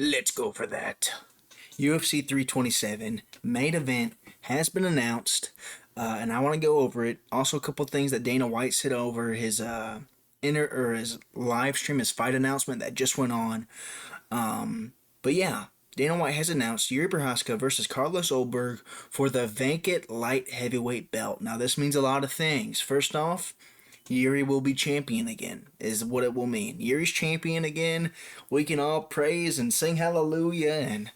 Let's go for that. UFC 327 main event has been announced, and I want to go over it. Also, a couple things that Dana White said over his his live stream, his fight announcement that just went on. But yeah, Dana White has announced Yuri Prochazka versus Carlos Ulberg for the vacant light heavyweight belt. Now, this means a lot of things. First off, Yuri will be champion again, is what it will mean. Yuri's champion again. We can all praise and sing hallelujah and,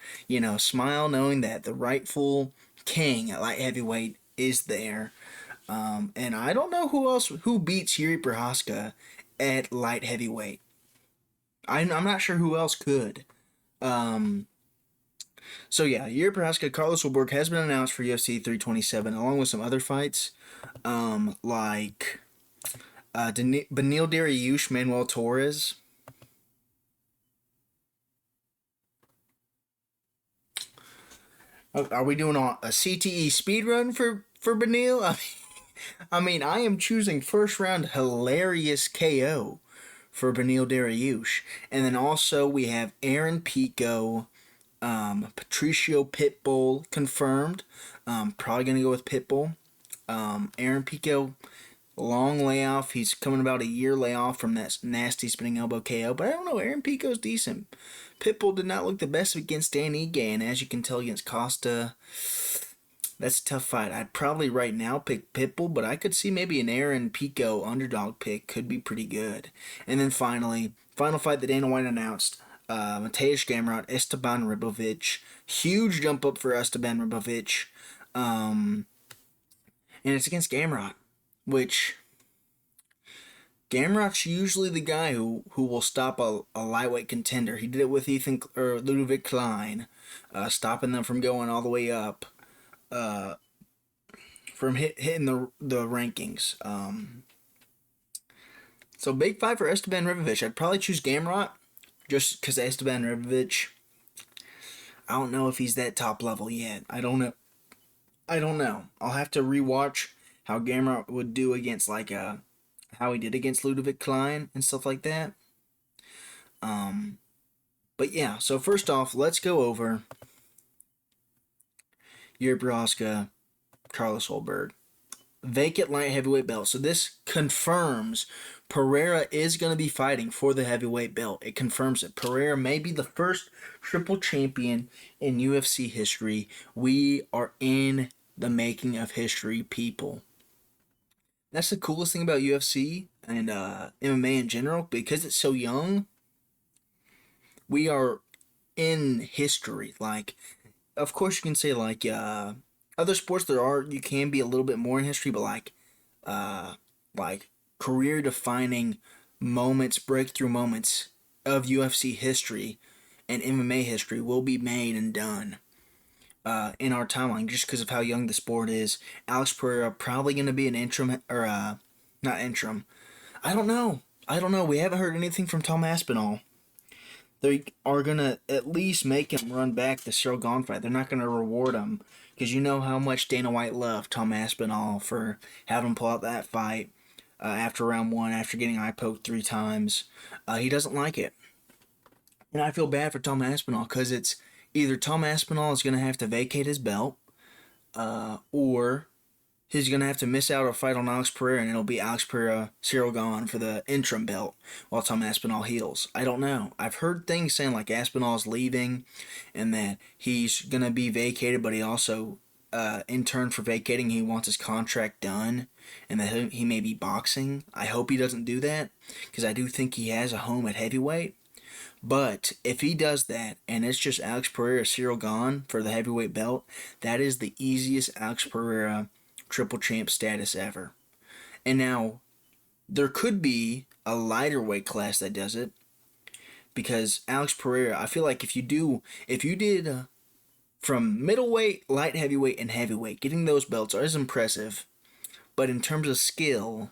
smile knowing that the rightful king at light heavyweight is there. And I don't know who beats Yuri Prochazka at light heavyweight. I'm not sure who else could. So yeah, Yuri Prochazka, Carlos Ulberg has been announced for UFC 327, along with some other fights, like Beneil Dariush, Manuel Torres. Are we doing a CTE speed run for Beneil? I am choosing first round hilarious KO for Beneil Dariush, and then also we have Aaron Pico, Patricio Pitbull confirmed. Probably gonna go with Pitbull. Aaron Pico, long layoff. He's coming about a year layoff from that nasty spinning elbow KO. But I don't know. Aaron Pico's decent. Pitbull did not look the best against Dan Ige, and as you can tell against Costa, that's a tough fight. I'd probably right now pick Pitbull, but I could see maybe an Aaron Pico underdog pick could be pretty good. And then finally, final fight that Dana White announced. Mateusz Gamrot, Esteban Ribovic. Huge jump up for Esteban Ribovic. And it's against Gamrot, which Gamrot's usually the guy who will stop a lightweight contender. He did it with Ludwig Klein, stopping them from going all the way up, from hitting the rankings. So big fight for Esteban Ribovic. I'd probably choose Gamrot just because Esteban Ribovic, I don't know if he's that top level yet. I don't know. I'll have to rewatch how Gamrot would do against how he did against Ludwig Klein and stuff like that. But yeah, so first off, let's go over Yuri Prochazka, Carlos Ulberg. Vacant light heavyweight belt. So this confirms Pereira is going to be fighting for the heavyweight belt. It confirms it. Pereira may be the first triple champion in UFC history. We are in the making of history, people. That's the coolest thing about UFC and MMA in general. Because it's so young, we are in history. Like, of course you can say other sports you can be a little bit more in history, but like career defining moments, breakthrough moments of UFC history and MMA history will be made and done in our timeline just because of how young the sport is. Alex Pereira probably going to be an interim, or not interim. I don't know. We haven't heard anything from Tom Aspinall. They are going to at least make him run back the Cyril Gane fight. They're not going to reward him because you know how much Dana White loved Tom Aspinall for having him pull out that fight after round one, after getting eye poked 3 times. He doesn't like it. And I feel bad for Tom Aspinall because it's either Tom Aspinall is going to have to vacate his belt or he's going to have to miss out a fight on Alex Pereira, and it'll be Alex Pereira, Cyril Gane for the interim belt while Tom Aspinall heals. I don't know. I've heard things saying like Aspinall's leaving and that he's going to be vacated, but he also, in turn for vacating, he wants his contract done and that he may be boxing. I hope he doesn't do that because I do think he has a home at heavyweight. But if he does that and it's just Alex Pereira, Cyril Gane for the heavyweight belt, that is the easiest Alex Pereira triple champ status ever. And now there could be a lighter weight class that does it because Alex Pereira, I feel like if you did from middleweight, light heavyweight, and heavyweight, getting those belts is impressive. But in terms of skill,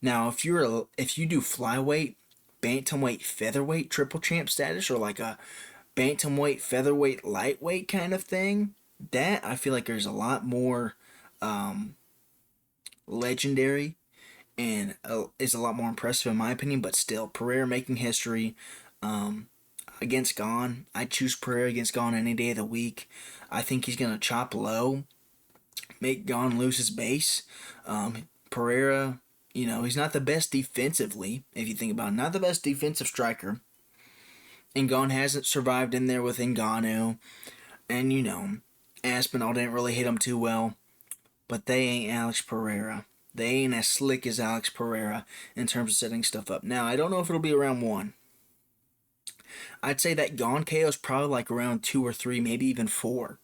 now if you do flyweight, bantamweight, featherweight triple champ status, or like a bantamweight, featherweight, lightweight kind of thing, that I feel like there's a lot more legendary and is a lot more impressive in my opinion. But still, Pereira making history. against Gane. I'd choose Pereira against Gane any day of the week. I think he's going to chop low, make Gane lose his base. Pereira, he's not the best defensively, if you think about it. Not the best defensive striker. And Gane hasn't survived in there with Ngannou. And, Aspinall didn't really hit him too well. But they ain't Alex Pereira. They ain't as slick as Alex Pereira in terms of setting stuff up. Now, I don't know if it'll be around 1. I'd say that Gane KO is probably like around 2 or 3, maybe even 4.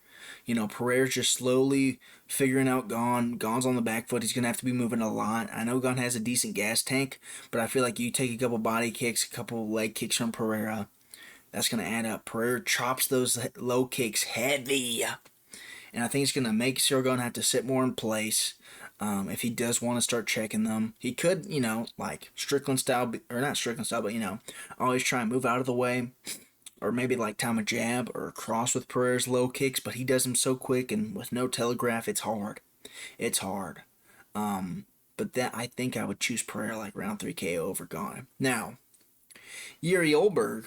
Pereira's just slowly figuring out Gane. Gane's on the back foot. He's going to have to be moving a lot. I know Gane has a decent gas tank, but I feel like you take a couple body kicks, a couple leg kicks from Pereira, that's going to add up. Pereira chops those low kicks heavy. And I think it's going to make sure Gane have to sit more in place. If he does want to start checking them, he could, like Strickland style, or not Strickland style, but, always try and move out of the way. Or maybe like time a jab or a cross with Pereira's low kicks, but he does them so quick and with no telegraph, it's hard. It's hard. But that I think I would choose Pereira like round 3 KO over Gane. Now, Yuri Ulberg.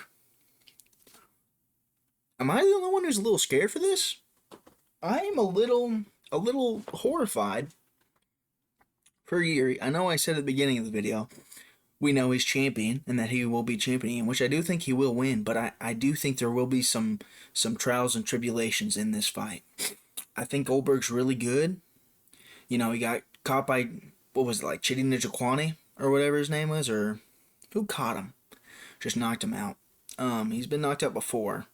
Am I the only one who's a little scared for this? I am a little horrified for Yuri. I know I said at the beginning of the video, we know he's champion and that he will be championing, which I do think he will win, but I do think there will be some trials and tribulations in this fight. I think Ulberg's really good. He got caught by, what was it, like Chidi Njokuani or whatever his name was, or who caught him? Just knocked him out. He's been knocked out before.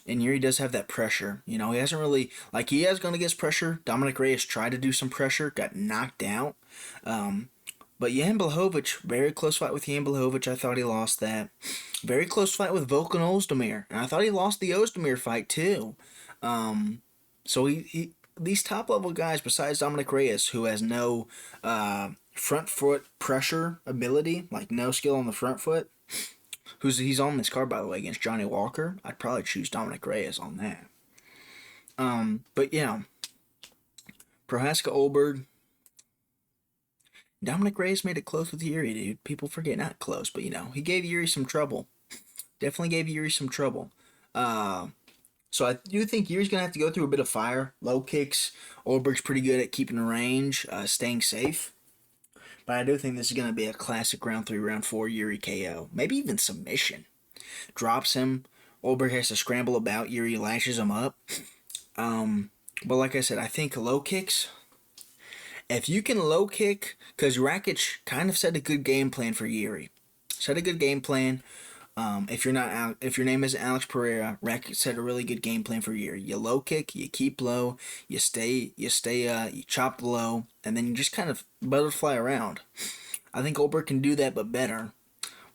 And Yuri does have that pressure. He hasn't really, like, he has gone against pressure. Dominic Reyes tried to do some pressure, got knocked out. But Jan Blachowicz, very close fight with Jan Blachowicz. I thought he lost that. Very close fight with Volkan Ozdemir. And I thought he lost the Ozdemir fight too. So he these top-level guys, besides Dominic Reyes, who has no front foot pressure ability, like no skill on the front foot, he's on this card, by the way, against Johnny Walker. I'd probably choose Dominic Reyes on that. But yeah, Prochazka, Ulberg. Dominic Reyes made it close with Yuri, dude. People forget not close, but he gave Yuri some trouble. Definitely gave Yuri some trouble. So I do think Yuri's going to have to go through a bit of fire. Low kicks. Ulberg's pretty good at keeping range, staying safe. But I do think this is going to be a classic round 3, round 4 Yuri KO. Maybe even submission. Drops him. Ulberg has to scramble about. Yuri lashes him up. But like I said, I think low kicks. If you can low kick, because Rakic kind of set a good game plan for Yuri. Set a good game plan. If your name is Alex Pereira, Rakic set a really good game plan for Yuri. You low kick, you keep low, you chop low, and then you just kind of butterfly around. I think Ulberg can do that, but better.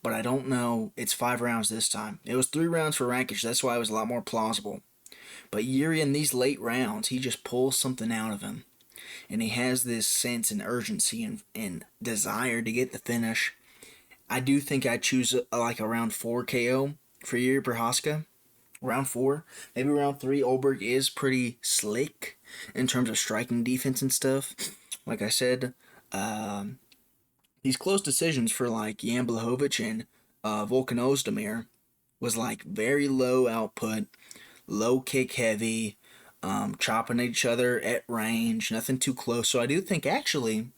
But I don't know. It's 5 rounds this time. It was 3 rounds for Rakic. That's why it was a lot more plausible. But Yuri in these late rounds, he just pulls something out of him. And he has this sense and urgency and desire to get the finish. I do think I'd choose like a round 4 KO for Yuri Prochazka. Round 4. Maybe round 3. Ulberg is pretty slick in terms of striking defense and stuff. Like I said, these close decisions for like Jan Blachowicz and Volkan Ozdemir was like very low output, low kick heavy, chopping each other at range, nothing too close. So I do think actually,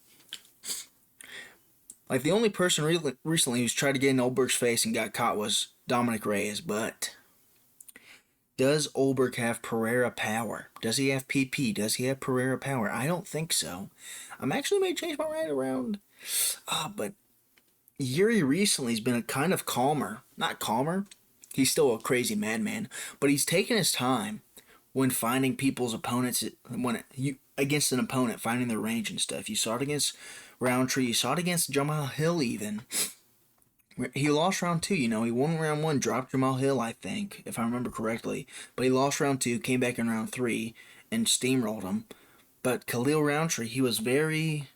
like the only person recently who's tried to get in Ulberg's face and got caught was Dominic Reyes. But does Ulberg have Pereira power? Does he have PP? Does he have Pereira power? I don't think so. I'm actually may change my mind around. But Yuri recently has been a kind of calmer. Not calmer. He's still a crazy madman. But he's taken his time when finding people's opponents, against an opponent, finding their range and stuff. You saw it against Roundtree. You saw it against Jamal Hill even. He lost round 2, He won round 1, dropped Jamal Hill, I think, if I remember correctly. But he lost round 2, came back in round 3, and steamrolled him. But Khalil Roundtree, he was very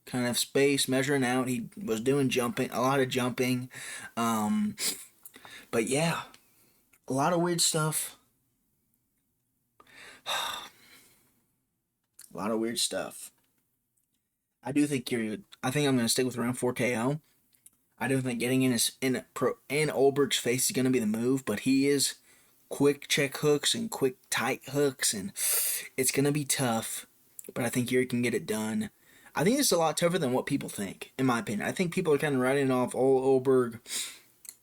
kind of space measuring out. He was doing a lot of jumping. But yeah, a lot of weird stuff. A lot of weird stuff. I do think I think I'm going to stick with round 4 KO. I don't think getting in Ulberg's face is going to be the move, but he is quick check hooks and quick tight hooks, and it's going to be tough. But I think Yuri can get it done. I think it's a lot tougher than what people think, in my opinion. I think people are kind of writing off old Ulberg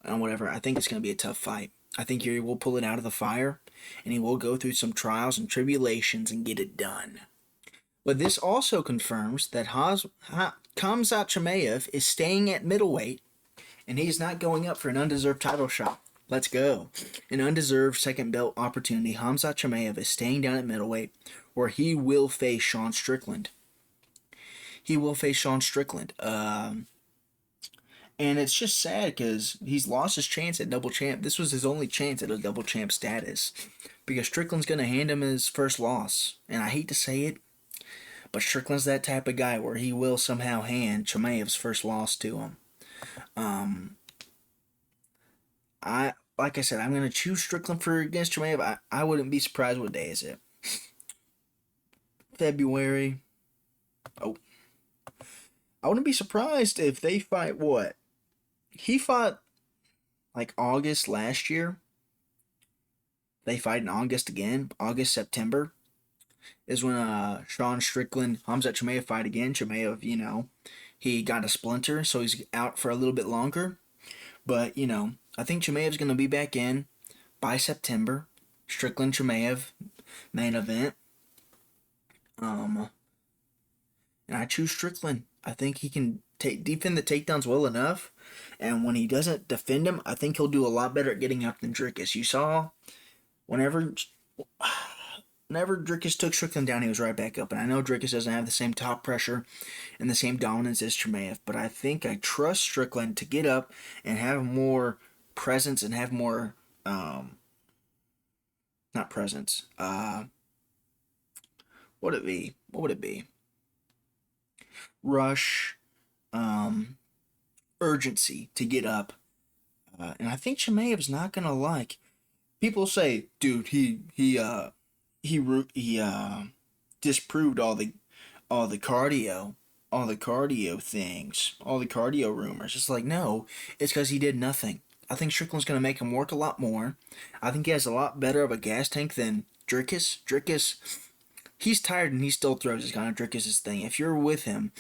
and whatever. I think it's going to be a tough fight. I think Yuri will pull it out of the fire, and he will go through some trials and tribulations and get it done. But this also confirms that Khamzat Chimaev is staying at middleweight, and he's not going up for an undeserved title shot. Let's go. An undeserved second belt opportunity. Khamzat Chimaev is staying down at middleweight, where he will face Sean Strickland. He will face Sean Strickland. And it's just sad because he's lost his chance at double champ. This was his only chance at a double champ status, because Strickland's going to hand him his first loss. And I hate to say it, but Strickland's that type of guy where he will somehow hand Chimaev's first loss to him. Like I said, I'm going to choose Strickland for against Chimaev. I wouldn't be surprised. What day is it? February. Oh. I wouldn't be surprised if they fight what? He fought like August last year. They fight in August again. August, September is when Sean Strickland, Khamzat Chimaev fight again. Chimaev, he got a splinter, so he's out for a little bit longer. But, I think Chimaev's going to be back in by September. Strickland Chimaev main event. And I choose Strickland. I think he can defend the takedowns well enough. And when he doesn't defend them, I think he'll do a lot better at getting up than Dricus. You saw whenever Dricus took Strickland down, he was right back up. And I know Dricus doesn't have the same top pressure and the same dominance as Chimaev, but I think I trust Strickland to get up and have more presence and have more, not presence, what would it be? Rush, urgency to get up. And I think Chimaev's not going to like. People say, dude, he disproved all the cardio things, all the cardio rumors. It's like, no, it's because he did nothing. I think Strickland's going to make him work a lot more. I think he has a lot better of a gas tank than Dricus. Dricus, he's tired and he still throws. It's kind of Dricus' thing. If you're with him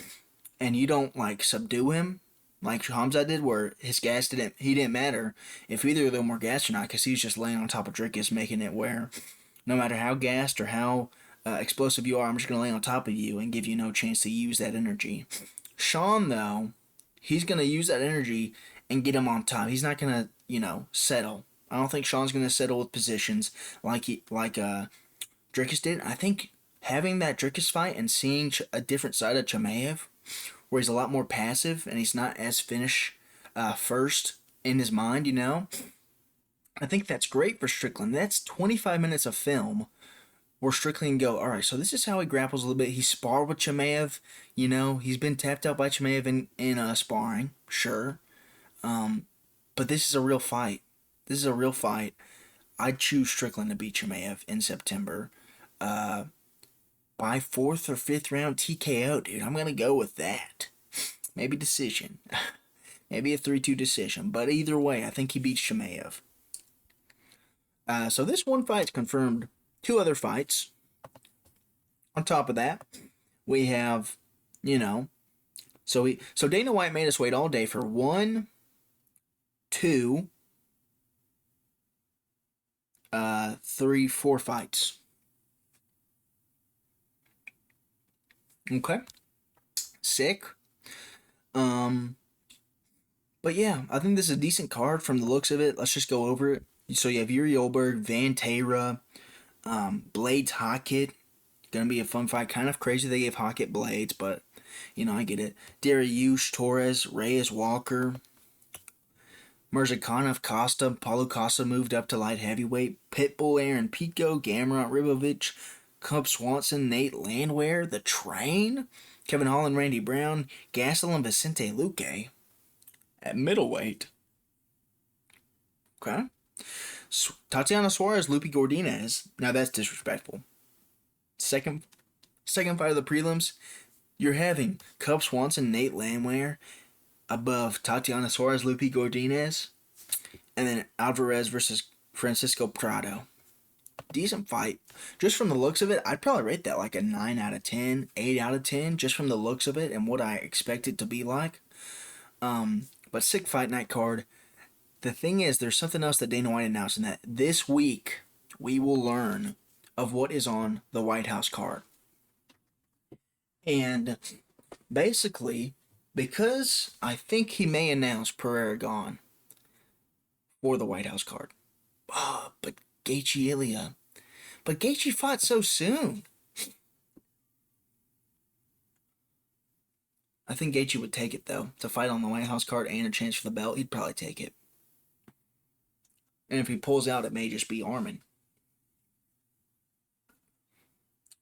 and you don't subdue him like Khamzat did, where his gas didn't matter if either of them were gassed or not, because he's just laying on top of Dricus, making it where no matter how gassed or how explosive you are, I'm just going to lay on top of you and give you no chance to use that energy. Sean, though, he's going to use that energy and get him on top. He's not going to, settle. I don't think Sean's going to settle with positions like Dricus did. I think having that Dricus fight and seeing a different side of Chimaev, where he's a lot more passive and he's not as finish first in his mind, I think that's great for Strickland. That's 25 minutes of film where Strickland can go, all right, so this is how he grapples a little bit. He sparred with Chimaev, he's been tapped out by Chimaev in sparring, sure. But this is a real fight. I'd choose Strickland to beat Chimaev in September. By 4th or 5th round TKO, dude. I'm going to go with that. Maybe decision. Maybe a 3-2 decision. But either way, I think he beats Chimaev. So this one fight's confirmed 2 other fights. On top of that, we have, so Dana White made us wait all day for 1, 2, 3, 4 fights. Okay. Sick. But yeah, I think this is a decent card from the looks of it. Let's just go over it. So you have Yuri Ulberg, Van Tara, Blades Hockett. Gonna be a fun fight. Kind of crazy they gave Hockett Blades, but I get it. Dariush Torres, Reyes Walker, Mirzakhanov Costa, Paulo Costa moved up to light heavyweight. Pitbull Aaron Pico, Gamrot Ribovich, Cub Swanson, Nate Landwehr, The Train, Kevin Holland, Randy Brown, Gastelum Vicente Luque at middleweight. Okay. Tatiana Suarez, Lupe Gordinez. Now that's disrespectful. Second fight of the prelims, you're having Cub Swanson, Nate Landwehr, above Tatiana Suarez, Lupi Godinez, and then Alvarez versus Francisco Prado. Decent fight. Just from the looks of it, I'd probably rate that like a 9 out of 10, 8 out of 10, just from the looks of it and what I expect it to be like. But sick fight night card. The thing is, there's something else that Dana White announced, and that this week we will learn of what is on the White House card. And basically, because I think he may announce Pereira gone for the White House card. But Gaethje Ilya. But Gaethje fought so soon. I think Gaethje would take it, though. To fight on the White House card and a chance for the belt, he'd probably take it. And if he pulls out, it may just be Armin.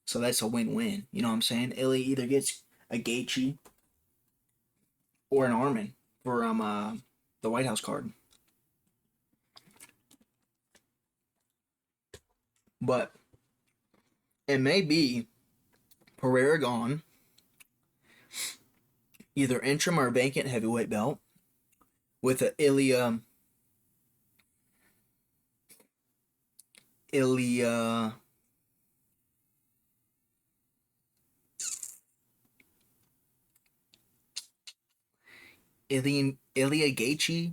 So that's a win-win. You know what I'm saying? Ilya either gets a Gaethje or an Armin for the White House card. But it may be Pereira gone, either interim or vacant heavyweight belt, with a Ilya Gaethje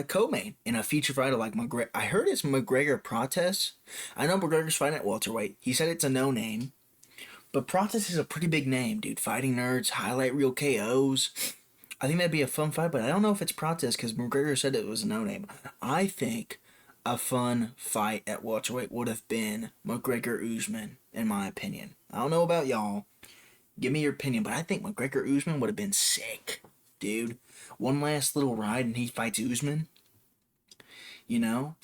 co-main in a feature fight of like McGregor. I heard it's McGregor Prochazka. I know McGregor's fighting at welterweight. He said it's a no name, but Prochazka is a pretty big name, dude. Fighting nerds, highlight reel KOs. I think that'd be a fun fight, but I don't know if it's Prochazka because McGregor said it was a no name. I think a fun fight at welterweight would have been McGregor Usman, in my opinion. I don't know about y'all. Give me your opinion, but I think McGregor Usman would have been sick, dude. One last little ride and he fights Usman. You know?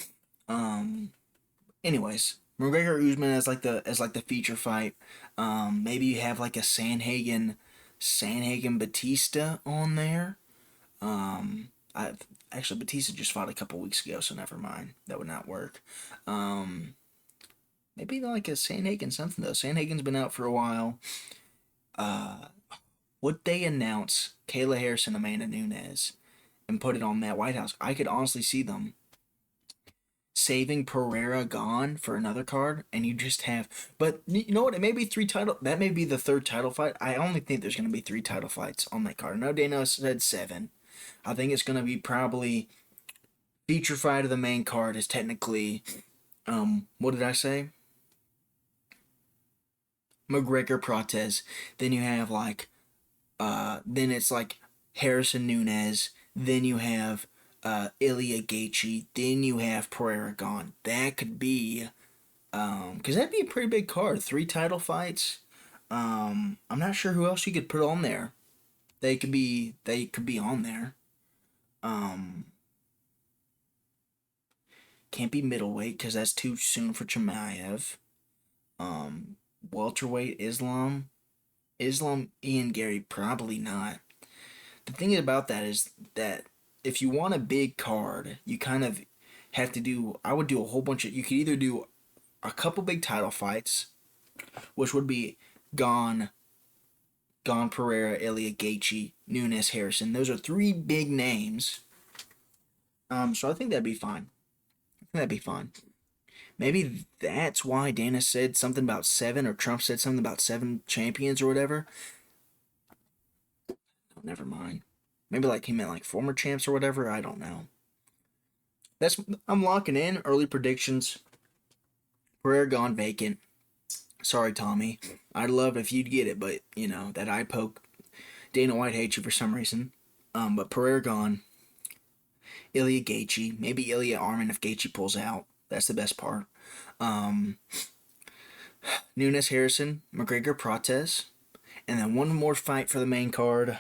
Anyways, McGregor Usman as like the feature fight. Maybe you have like a Sanhagen Batista on there. Actually Batista just fought a couple weeks ago, so never mind. That would not work. Maybe like a Sanhagen something though. Sanhagen's been out for a while. Would they announce Kayla Harrison, Amanda Nunes, and put it on that White House? I could honestly see them saving Pereira gone for another card, and you just have. But you know what? It may be three title. That may be the third title fight. I only think there's going to be 3 title fights on that card. I know Dana said 7. I think it's going to be probably feature fight of the main card is technically. What did I say? McGregor Prochazka. Then you have like. Then it's like Harrison Nunes. Then you have Ilya Gaethje. Then you have Pereira gone. That could be, because that'd be a pretty big card. 3 title fights. I'm not sure who else you could put on there. They could be on there. Can't be middleweight because that's too soon for Chimaev. Welterweight Islam, Ian Gary, probably not. The thing about that is that if you want a big card, you kind of have to do. I would do a whole bunch of. You could either do a couple big title fights, which would be Gone Pereira, Ilya Gaethje, Nunes, Harrison. Those are 3 big names. So I think that'd be fine. Maybe that's why Dana said something about 7, or Trump said something about 7 champions or whatever. Oh, never mind. Maybe like he meant like former champs or whatever. I don't know. I'm locking in early predictions. Pereira gone vacant. Sorry, Tommy. I'd love if you'd get it, but you know that eye poke. Dana White hates you for some reason. But Pereira gone. Ilya Gaethje. Maybe Ilya Armin if Gaethje pulls out. That's the best part. Nunes Harrison, McGregor Prochazka, and then one more fight for the main card.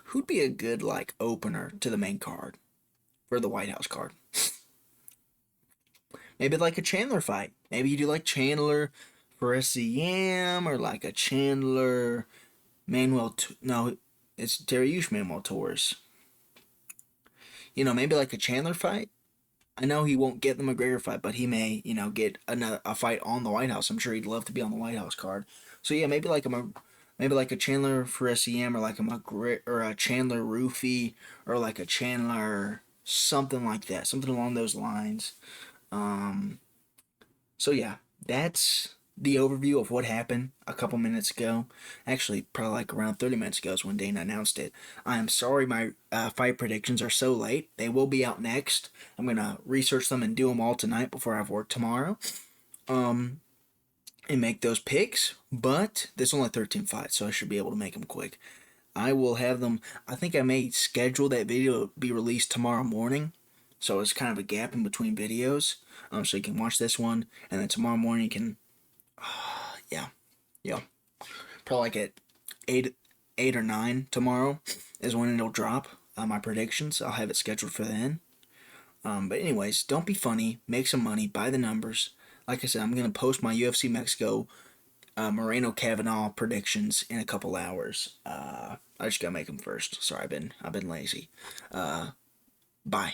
Who'd be a good like opener to the main card for the White House card? Maybe like a Chandler fight. Maybe you do like Chandler for SCM, or like a Chandler Manuel. No, it's Dariush Manuel Torres. You know, maybe like a Chandler fight. I know he won't get the McGregor fight, but he may, get a fight on the White House. I'm sure he'd love to be on the White House card. So yeah, maybe like maybe like a Chandler for SEM, or like a McGregor, or a Chandler Roofy, or like a Chandler something like that, something along those lines. Um, so yeah, that's the overview of what happened a couple minutes ago. Actually, probably like around 30 minutes ago is when Dana announced it. I am sorry my fight predictions are so late. They will be out next. I'm going to research them and do them all tonight before I have work tomorrow. Um, and make those picks, but there's only 13 fights, so I should be able to make them quick. I will have them. I think I may schedule that video to be released tomorrow morning, so it's kind of a gap in between videos. So you can watch this one, and then tomorrow morning you can, yeah, yeah, probably like at 8 or 9 tomorrow is when it'll drop. My predictions. I'll have it scheduled for then. But anyways, don't be funny. Make some money. Buy the numbers. Like I said, I'm gonna post my UFC Mexico Moreno Kavanaugh predictions in a couple hours. I just gotta make them first. Sorry, I've been lazy. Bye.